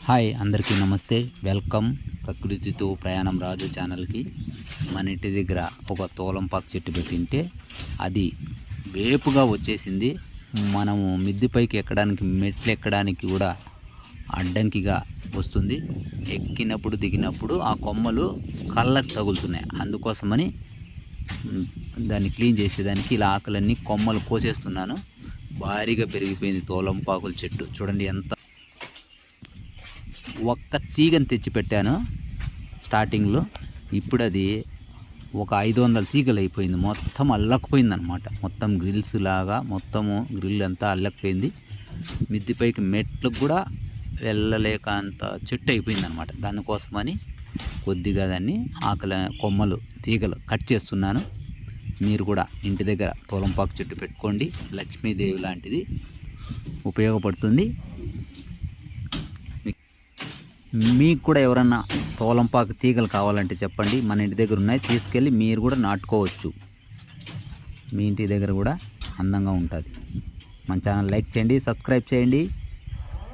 Hi అందరికీ నమస్తే. Welcome ప్రకృతితో ప్రయాణం రాజు ఛానల్కి. మన ఇంటి దగ్గర ఒక తోలంపాకు చెట్టు పెట్టింటే అది వేపుగా వచ్చేసింది. మనము మిద్దిపైకి ఎక్కడానికి మెట్లు ఎక్కడానికి కూడా అడ్డంకిగా వస్తుంది. ఎక్కినప్పుడు దిగినప్పుడు ఆ కొమ్మలు కళ్ళకు తగులుతున్నాయి. అందుకోసమని దాన్ని క్లీన్ చేసేదానికి ఇలా ఆకులన్నీ కొమ్మలు కోసేస్తున్నాను. భారీగా పెరిగిపోయింది తోలంపాకుల చెట్టు. చూడండి ఎంత ఒక్క తీగని తెచ్చిపెట్టాను స్టార్టింగ్లో. ఇప్పుడు అది ఒక 500 తీగలు అయిపోయింది. మొత్తం అల్లకపోయింది అనమాట. మొత్తం గ్రిల్స్ లాగా మొత్తము గ్రిల్ అంతా అల్లకపోయింది. మిద్దిపైకి మెట్లకు కూడా వెళ్ళలేక అంత చెట్టు అయిపోయింది అనమాట. దానికోసమని కొద్దిగా దాన్ని ఆకుల కొమ్మలు తీగలు కట్ చేస్తున్నాను. మీరు కూడా ఇంటి దగ్గర తోలంపాకు చెట్టు పెట్టుకోండి. లక్ష్మీదేవి లాంటిది, ఉపయోగపడుతుంది. మీకు కూడా ఎవరన్నా తోలంపాకు తీగలు కావాలంటే చెప్పండి, మన ఇంటి దగ్గర ఉన్నాయి. తీసుకెళ్ళి మీరు కూడా నాటుకోవచ్చు. మీ ఇంటి దగ్గర కూడా అందంగా ఉంటుంది. మన ఛానల్ లైక్ చేయండి, సబ్స్క్రైబ్ చేయండి.